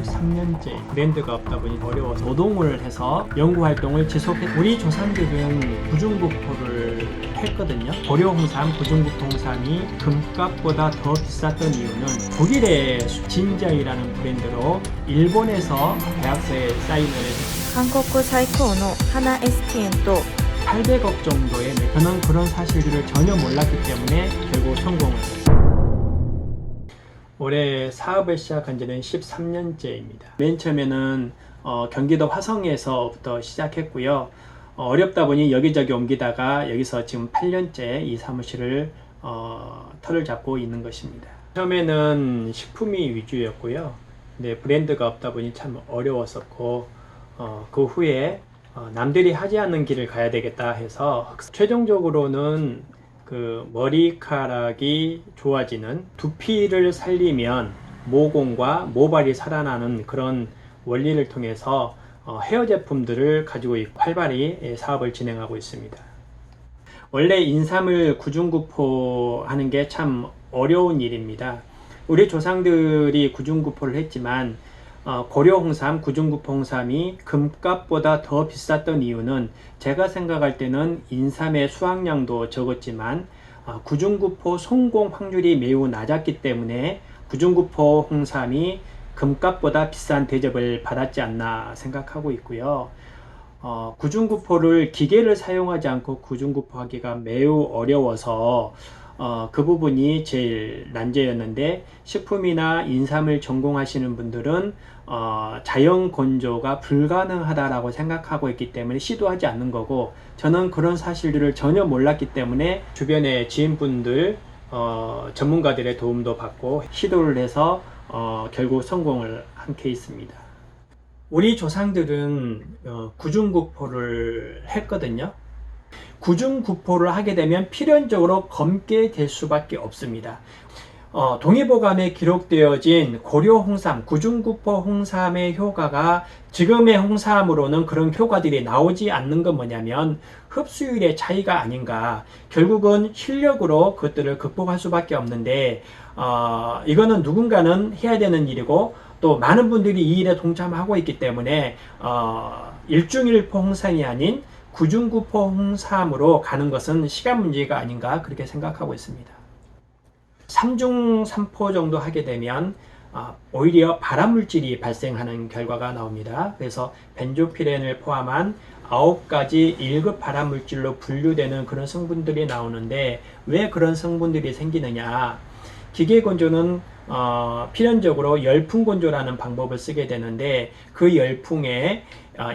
13년째 브랜드가 없다 보니 어려워서 노동을 해서 연구활동을 지속했. 우리 조상들은 구중구포를 했거든요. 고려홍삼, 구중구포홍삼이 금값보다 더 비쌌던 이유는 독일의 진자이라는 브랜드로 일본에서 계약서에 사인을 했습니다. 韓国最高の花エスティエンと 800억 정도의 저는 그런 사실들을 전혀 몰랐기 때문에 결국 성공을 했습니다. 올해 사업을 시작한 지는 13년째입니다. 맨 처음에는 경기도 화성에서부터 시작했고요. 어렵다 보니 여기저기 옮기다가 여기서 지금 8년째 이 사무실을 털을 잡고 있는 것입니다. 처음에는 식품이 위주였고요. 근데 브랜드가 없다 보니 참 어려웠었고 그 후에 남들이 하지 않는 길을 가야 되겠다 해서 최종적으로는 그 머리카락이 좋아지는 두피를 살리면 모공과 모발이 살아나는 그런 원리를 통해서 헤어 제품들을 가지고 있고 활발히 사업을 진행하고 있습니다. 원래 인삼을 구중구포 하는 게 참 어려운 일입니다. 우리 조상들이 구중구포를 했지만 고려홍삼, 구중구포홍삼이 금값보다 더 비쌌던 이유는 제가 생각할 때는 인삼의 수확량도 적었지만 구중구포 성공 확률이 매우 낮았기 때문에 구중구포홍삼이 금값보다 비싼 대접을 받았지 않나 생각하고 있고요. 구중구포를 기계를 사용하지 않고 구중구포하기가 매우 어려워서 그 부분이 제일 난제였는데 식품이나 인삼을 전공하시는 분들은 자연 건조가 불가능하다라고 생각하고 있기 때문에 시도하지 않는 거고 저는 그런 사실들을 전혀 몰랐기 때문에 주변의 지인분들 전문가들의 도움도 받고 시도를 해서 결국 성공을 한 케이스입니다. 우리 조상들은 구중구포를 했거든요. 구중구포를 하게 되면 필연적으로 검게 될 수밖에 없습니다. 동의보감에 기록되어진 고려홍삼, 구중구포 홍삼의 효과가 지금의 홍삼으로는 그런 효과들이 나오지 않는 건 뭐냐면 흡수율의 차이가 아닌가. 결국은 실력으로 그것들을 극복할 수밖에 없는데 이거는 누군가는 해야 되는 일이고 또 많은 분들이 이 일에 동참하고 있기 때문에 일중일포 홍삼이 아닌 구중구포 홍삼으로 가는 것은 시간 문제가 아닌가 그렇게 생각하고 있습니다. 3중 3포 정도 하게 되면 오히려 발암물질이 발생하는 결과가 나옵니다. 그래서 벤조피렌을 포함한 9가지 1급 발암물질로 분류되는 그런 성분들이 나오는데 왜 그런 성분들이 생기느냐. 기계건조는 필연적으로 열풍건조라는 방법을 쓰게 되는데 그 열풍에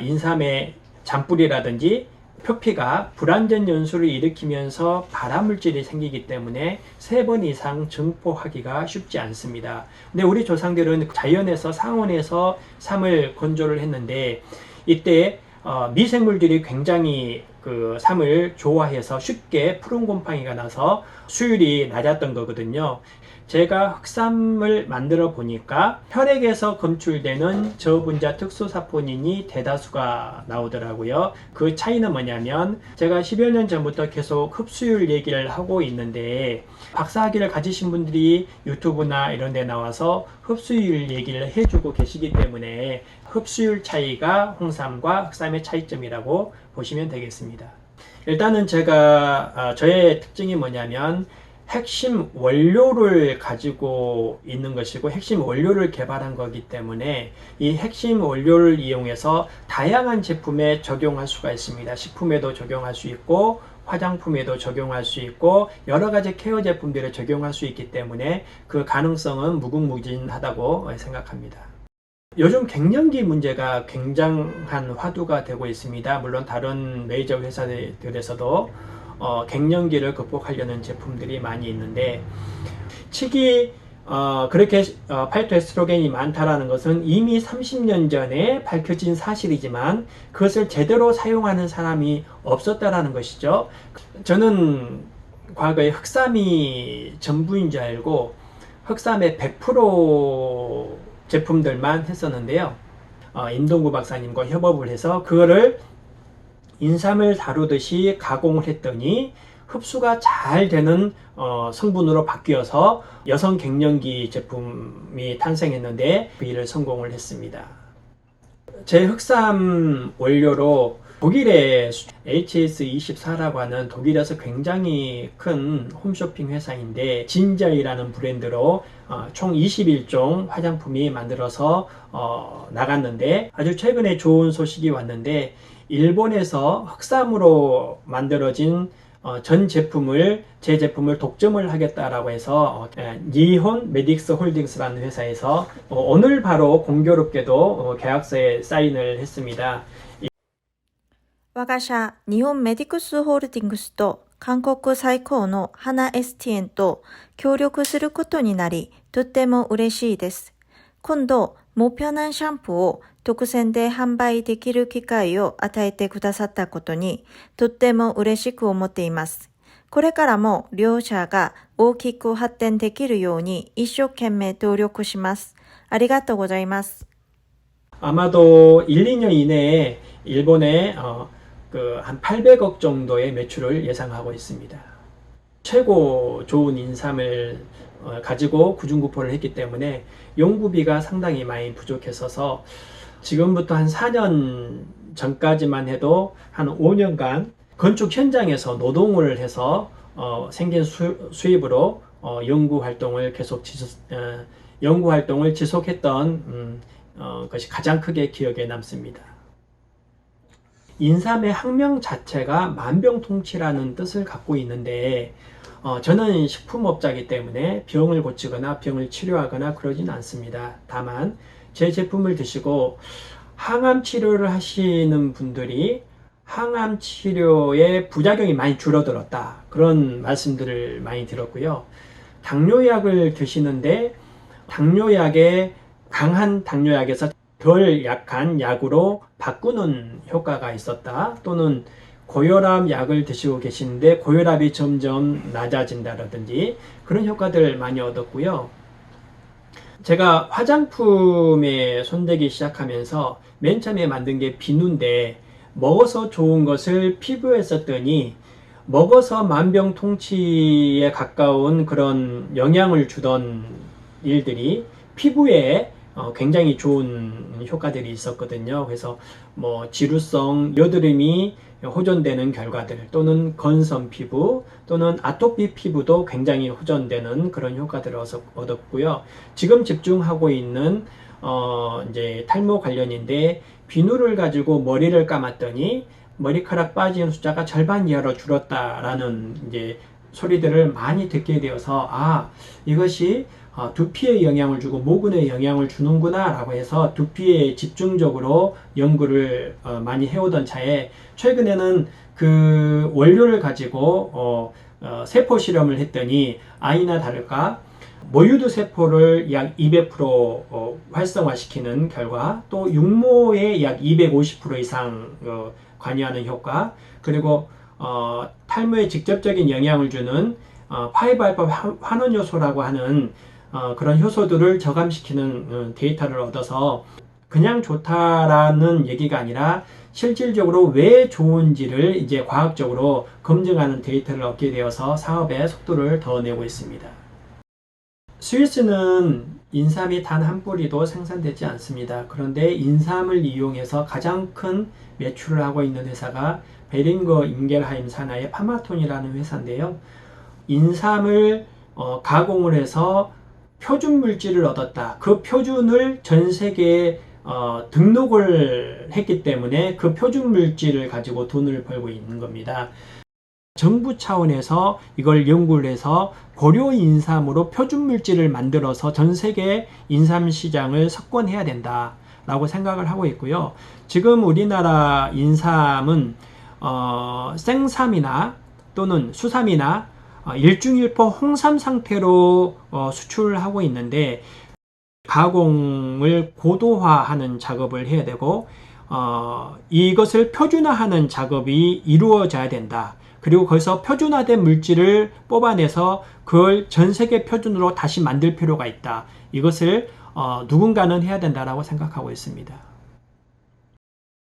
인삼의 잔뿌리라든지 표피가 불완전 연소를 일으키면서 발암물질이 생기기 때문에 3번 이상 증포하기가 쉽지 않습니다. 근데 우리 조상들은 자연에서 상온에서 삼을 건조를 했는데 이때 미생물들이 굉장히 그 삼을 좋아해서 쉽게 푸른 곰팡이가 나서 수율이 낮았던 거거든요. 제가 흑삼을 만들어 보니까 혈액에서 검출되는 저분자 특수사포닌이 대다수가 나오더라고요. 그 차이는 뭐냐면 제가 10여 년 전부터 계속 흡수율 얘기를 하고 있는데 박사학위를 가지신 분들이 유튜브나 이런 데 나와서 흡수율 얘기를 해주고 계시기 때문에 흡수율 차이가 홍삼과 흑삼의 차이점이라고 보시면 되겠습니다. 일단은 제가 저의 특징이 뭐냐면 핵심 원료를 가지고 있는 것이고 핵심 원료를 개발한 거기 때문에 이 핵심 원료를 이용해서 다양한 제품에 적용할 수가 있습니다. 식품에도 적용할 수 있고 화장품에도 적용할 수 있고 여러 가지 케어 제품들에 적용할 수 있기 때문에 그 가능성은 무궁무진하다고 생각합니다. 요즘 갱년기 문제가 굉장한 화두가 되고 있습니다. 물론 다른 메이저 회사들에서도 갱년기를 극복하려는 제품들이 많이 있는데 칡이 그렇게 파이토에스트로겐이 많다라는 것은 이미 30년 전에 밝혀진 사실이지만 그것을 제대로 사용하는 사람이 없었다라는 것이죠. 저는 과거에 흑삼이 전부인 줄 알고 흑삼의 100% 제품들만 했었는데요. 임동구 박사님과 협업을 해서 그거를 인삼을 다루듯이 가공을 했더니 흡수가 잘 되는 성분으로 바뀌어서 여성 갱년기 제품이 탄생했는데 그 일을 성공을 했습니다. 제 흑삼 원료로 독일의 HS24라고 하는 독일에서 굉장히 큰 홈쇼핑 회사인데 진저이라는 브랜드로 총 21종 화장품이 만들어서 나갔는데 아주 최근에 좋은 소식이 왔는데 일본에서 흑삼으로 만들어진 전 제품을 제 제품을 독점을 하겠다라고 해서 니혼 메딕스 홀딩스라는 회사에서 오늘 바로 공교롭게도 계약서에 사인을 했습니다. 我が社日本メディクスホールディングスと韓国最高の花エスティエンと協力することになり、とっても嬉しいです。今度、モピョナンシャンプーを特選で販売できる機会を与えてくださったことに、とっても嬉しく思っています。これからも両社が大きく発展できるように一生懸命努力します。ありがとうございます。 아마도 1, 2년 이내에 일본에 한 800억 정도의 매출을 예상하고 있습니다. 최고 좋은 인삼을 가지고 구중구포를 했기 때문에 연구비가 상당히 많이 부족했어서 지금부터 한 4년 전까지만 해도 한 5년간 건축 현장에서 노동을 해서 생긴 수입으로 연구 활동을 지속했던 것이 가장 크게 기억에 남습니다. 인삼의 학명 자체가 만병통치라는 뜻을 갖고 있는데 저는 식품업자이기 때문에 병을 고치거나 병을 치료하거나 그러진 않습니다. 다만 제 제품을 드시고 항암 치료를 하시는 분들이 항암 치료의 부작용이 많이 줄어들었다, 그런 말씀들을 많이 들었고요. 당뇨약을 드시는데 강한 당뇨약에서 덜 약한 약으로 바꾸는 효과가 있었다, 또는 고혈압 약을 드시고 계시는데 고혈압이 점점 낮아진다라든지 그런 효과들 많이 얻었고요. 제가 화장품에 손대기 시작하면서 맨 처음에 만든 게 비누인데 먹어서 좋은 것을 피부에 썼더니 먹어서 만병통치에 가까운 그런 영향을 주던 일들이 피부에 굉장히 좋은 효과들이 있었거든요. 그래서 지루성, 여드름이 호전되는 결과들, 또는 건선 피부, 또는 아토피 피부도 굉장히 호전되는 그런 효과들을 얻었고요. 지금 집중하고 있는 이제 탈모 관련인데 비누를 가지고 머리를 감았더니 머리카락 빠지는 숫자가 절반 이하로 줄었다라는 이제 소리들을 많이 듣게 되어서 이것이 두피에 영향을 주고 모근에 영향을 주는구나 라고 해서 두피에 집중적으로 연구를 많이 해오던 차에 최근에는 그 원료를 가지고 세포 실험을 했더니 아니나 다를까 모유두 세포를 약 200% 활성화시키는 결과, 또 육모에 약 250% 이상 관여하는 효과, 그리고 탈모에 직접적인 영향을 주는 5알파 환원 효소라고 하는 그런 효소들을 저감시키는 데이터를 얻어서 그냥 좋다라는 얘기가 아니라 실질적으로 왜 좋은지를 이제 과학적으로 검증하는 데이터를 얻게 되어서 사업의 속도를 더 내고 있습니다. 스위스는 인삼이 단 한 뿌리도 생산되지 않습니다. 그런데 인삼을 이용해서 가장 큰 매출을 하고 있는 회사가 베링거 인겔하임 산하의 파마톤이라는 회사인데요. 인삼을 가공을 해서 표준 물질을 얻었다. 그 표준을 전 세계에 등록을 했기 때문에 그 표준 물질을 가지고 돈을 벌고 있는 겁니다. 정부 차원에서 이걸 연구를 해서 고려 인삼으로 표준 물질을 만들어서 전 세계 인삼 시장을 석권해야 된다 라고 생각을 하고 있고요. 지금 우리나라 인삼은 생삼이나 또는 수삼이나 일중일포 홍삼 상태로 수출하고 있는데 가공을 고도화하는 작업을 해야 되고 이것을 표준화하는 작업이 이루어져야 된다. 그리고 거기서 표준화된 물질을 뽑아내서 그걸 전 세계 표준으로 다시 만들 필요가 있다. 이것을 누군가는 해야 된다라고 생각하고 있습니다.